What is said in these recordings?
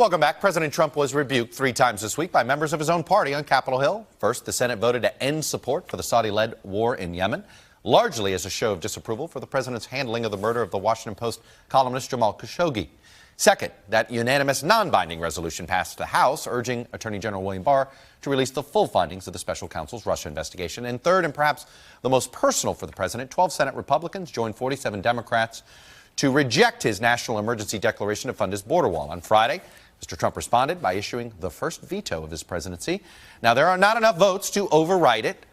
Welcome back. President Trump was rebuked 3 times this week by members of his own party on Capitol Hill. First, the Senate voted to end support for the Saudi-led war in Yemen, largely as a show of disapproval for the president's handling of the murder of the Washington Post columnist Jamal Khashoggi. Second, that unanimous non-binding resolution passed the House, urging Attorney General William Barr to release the full findings of the special counsel's Russia investigation. And third, and perhaps the most personal for the president, 12 Senate Republicans joined 47 Democrats to reject his national emergency declaration to fund his border wall. On Friday, Mr. Trump responded by issuing the first veto of his presidency. Now, there are not enough votes to override it,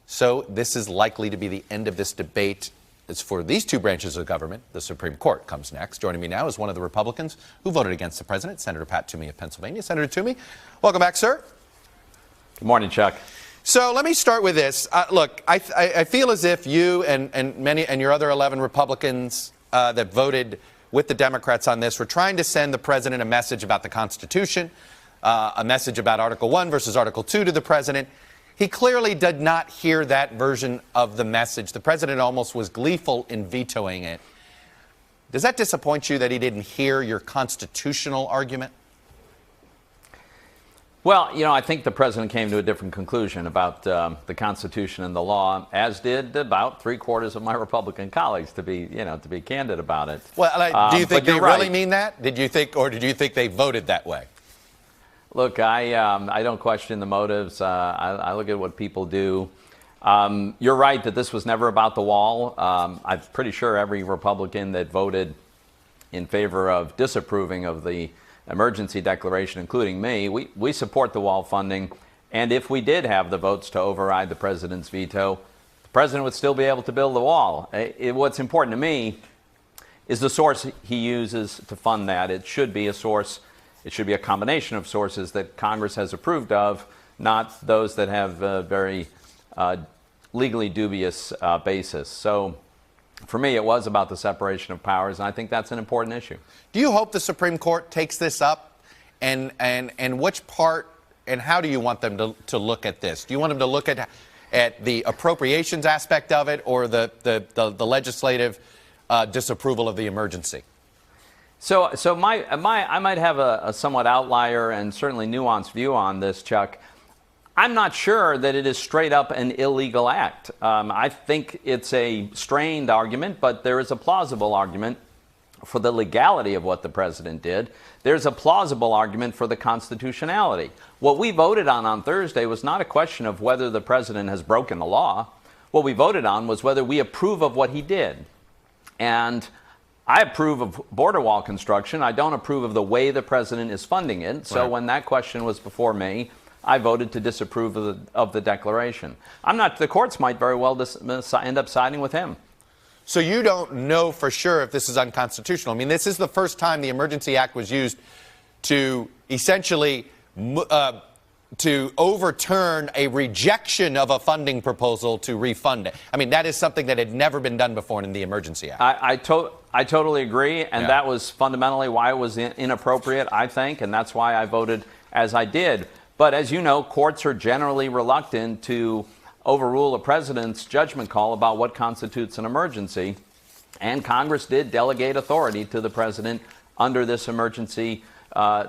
so this is likely to be the end of this debate. It's for these 2 branches of government. The Supreme Court comes next. Joining me now is one of the Republicans who voted against the president, Senator Pat Toomey of Pennsylvania. Senator Toomey, welcome back, sir. Good morning, Chuck. So let me start with this. Look, I feel as if you and your other 11 Republicans that voted with the Democrats on this were trying to send the president a message about the Constitution, a message about Article 1 versus Article 2 to the president. He clearly did not hear that version of the message. The president almost was gleeful in vetoing it. Does that disappoint you that he didn't hear your constitutional argument? Well, I think the president came to a different conclusion about the Constitution and the law, as did about 3/4 of my Republican colleagues, to be candid about it. Well, do you think they really mean that? Did you think they voted that way? Look, I don't question the motives. I look at what people do. You're right that this was never about the wall. I'm pretty sure every Republican that voted in favor of disapproving of the emergency declaration, including me, we support the wall funding. And if we did have the votes to override the president's veto, the president would still be able to build the wall. What's important to me is the source he uses to fund that. It should be a source. It should be a combination of sources that Congress has approved of, not those that have a very legally dubious basis. So for me, it was about the separation of powers, and I think that's an important issue. Do you hope the Supreme Court takes this up? And which part and how do you want them to look at this? Do you want them to look at the appropriations aspect of it or the legislative disapproval of the emergency? So I might have a somewhat outlier and certainly nuanced view on this, Chuck. I'm not sure that it is straight up an illegal act. I think it's a strained argument, but there is a plausible argument for the legality of what the president did. There's a plausible argument for the constitutionality. What we voted on Thursday was not a question of whether the president has broken the law. What we voted on was whether we approve of what he did. And I approve of border wall construction. I don't approve of the way the president is funding it. So when that question was before me, I voted to disapprove of the declaration. The courts might very well end up siding with him. So you don't know for sure if this is unconstitutional. I mean, this is the first time the Emergency Act was used to essentially to overturn a rejection of a funding proposal to refund it. I mean, that is something that had never been done before in the Emergency Act. I totally agree, and that was fundamentally why it was inappropriate, I think, and that's why I voted as I did. But as you know, courts are generally reluctant to overrule a president's judgment call about what constitutes an emergency, and Congress did delegate authority to the president under this the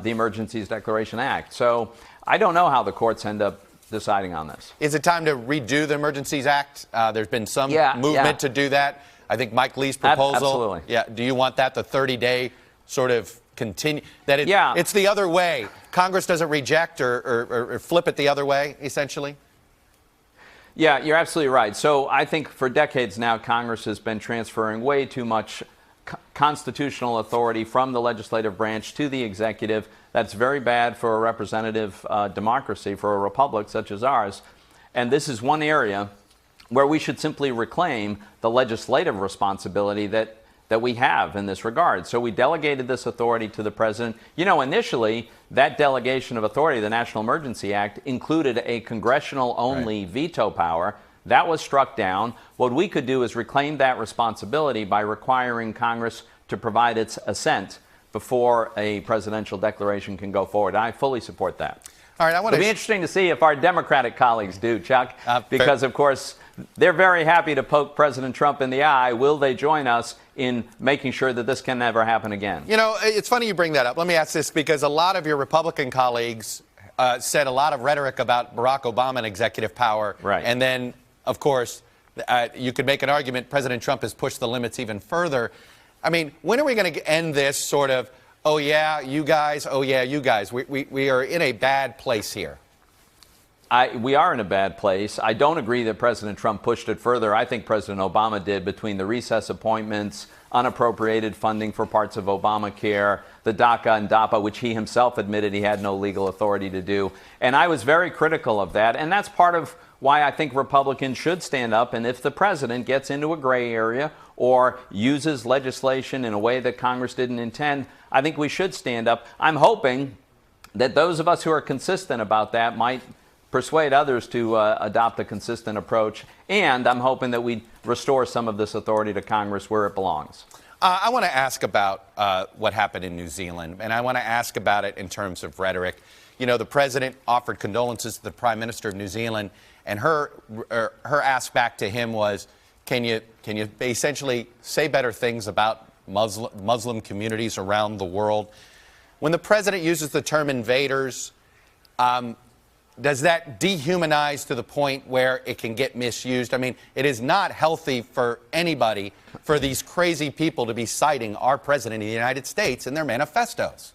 Emergencies Declaration Act. So I don't know how the courts end up deciding on this. Is it time to redo the Emergencies Act? There's been some movement to do that. I think Mike Lee's proposal. Absolutely. Yeah. Do you want that, the 30-day sort of continue? It's the other way. Congress doesn't reject or flip it the other way, essentially? Yeah, you're absolutely right. So I think for decades now, Congress has been transferring way too much constitutional authority from the legislative branch to the executive. That's very bad for a representative democracy, for a republic such as ours. And this is one area where we should simply reclaim the legislative responsibility that we have in this regard. So we delegated this authority to the president. Initially, that delegation of authority, the National Emergency Act, included a congressional-only veto power. That was struck down. What we could do is reclaim that responsibility by requiring Congress to provide its assent before a presidential declaration can go forward. I fully support that. All right, It'll be interesting to see if our Democratic colleagues do, Chuck, because, of course, they're very happy to poke President Trump in the eye. Will they join us in making sure that this can never happen again. You know, it's funny you bring that up. Let me ask this, because a lot of your Republican colleagues said a lot of rhetoric about Barack Obama and executive power. Right. And then, of course, you could make an argument President Trump has pushed the limits even further. I mean, when are we going to end this sort of, oh, yeah, you guys, oh, yeah, you guys? We are in a bad place here. We are in a bad place. I don't agree that President Trump pushed it further. I think President Obama did, between the recess appointments, unappropriated funding for parts of Obamacare, the DACA and DAPA, which he himself admitted he had no legal authority to do. And I was very critical of that. And that's part of why I think Republicans should stand up. And if the president gets into a gray area or uses legislation in a way that Congress didn't intend, I think we should stand up. I'm hoping that those of us who are consistent about that might persuade others to adopt a consistent approach. And I'm hoping that we restore some of this authority to Congress where it belongs. I want to ask about what happened in New Zealand, and I want to ask about it in terms of rhetoric. You know, the president offered condolences to the Prime Minister of New Zealand, and her ask back to him was, can you essentially say better things about Muslim communities around the world? When the president uses the term invaders, does that dehumanize to the point where it can get misused? I mean, it is not healthy for anybody for these crazy people to be citing our president of the United States in their manifestos.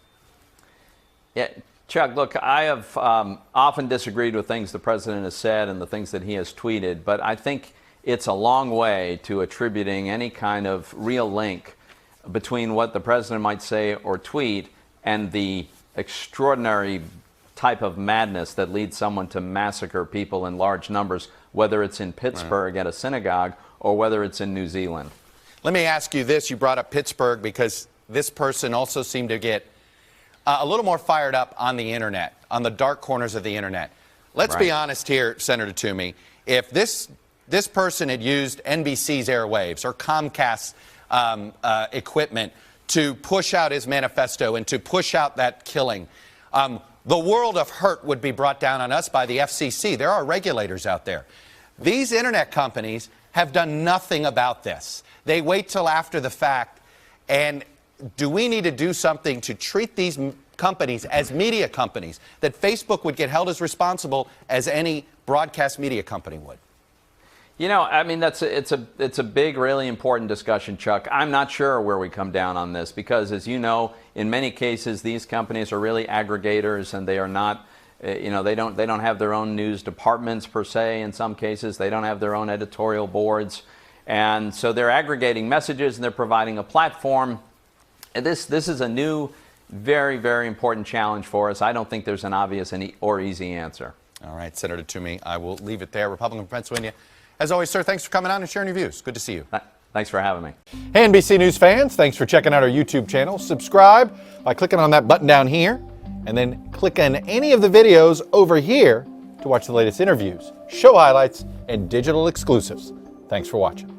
Yeah, Chuck, look, I have often disagreed with things the president has said and the things that he has tweeted, but I think it's a long way to attributing any kind of real link between what the president might say or tweet and the extraordinary type of madness that leads someone to massacre people in large numbers, whether it's in Pittsburgh at a synagogue or whether it's in New Zealand. Let me ask you this. You brought up Pittsburgh because this person also seemed to get a little more fired up on the internet, on the dark corners of the internet. Let's be honest here, Senator Toomey. If this person had used NBC's airwaves or Comcast's equipment to push out his manifesto and to push out that killing, the world of hurt would be brought down on us by the FCC. There are regulators out there. These internet companies have done nothing about this. They wait till after the fact. And do we need to do something to treat these companies as media companies, that Facebook would get held as responsible as any broadcast media company would? You know, I mean, it's a big, really important discussion, Chuck. I'm not sure where we come down on this because, as you know, in many cases, these companies are really aggregators, and they are not, you know, they don't have their own news departments per se. In some cases, they don't have their own editorial boards, and so they're aggregating messages and they're providing a platform. And this is a new, very, very important challenge for us. I don't think there's an obvious or easy answer. All right, Senator Toomey, I will leave it there. Republican from Pennsylvania. As always, sir, thanks for coming on and sharing your views. Good to see you. Thanks for having me. Hey, NBC News fans, thanks for checking out our YouTube channel. Subscribe by clicking on that button down here, and then click on any of the videos over here to watch the latest interviews, show highlights, and digital exclusives. Thanks for watching.